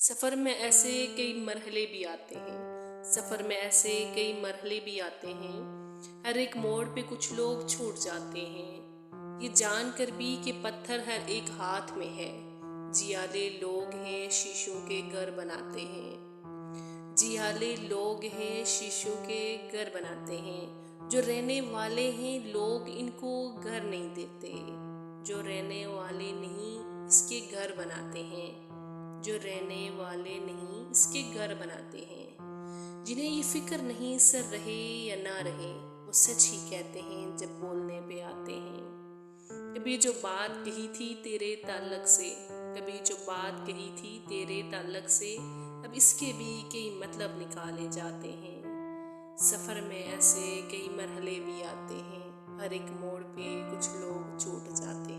सफ़र में ऐसे कई मरहले भी आते हैं। सफ़र में ऐसे कई मरहले भी आते हैं। हर एक मोड़ पे कुछ लोग छूट जाते हैं, ये जानकर भी कि पत्थर हर एक हाथ में है। जियाले लोग हैं शीशों के घर बनाते हैं। जियाले लोग हैं शीशों के घर बनाते हैं। जो रहने वाले हैं लोग इनको घर नहीं देते। जो रहने वाले नहीं इसके घर बनाते हैं। जो रहने वाले नहीं इसके घर बनाते हैं। जिन्हें ये फिक्र नहीं सर रहे या ना रहे, वो सच ही कहते हैं जब बोलने पे आते हैं। कभी जो बात कही थी तेरे ताल्लुक से, कभी जो बात कही थी तेरे ताल्लुक से, अब इसके भी कई मतलब निकाले जाते हैं। सफ़र में ऐसे कई मरहले भी आते हैं। हर एक मोड़ पे कुछ लोग छूट जाते हैं।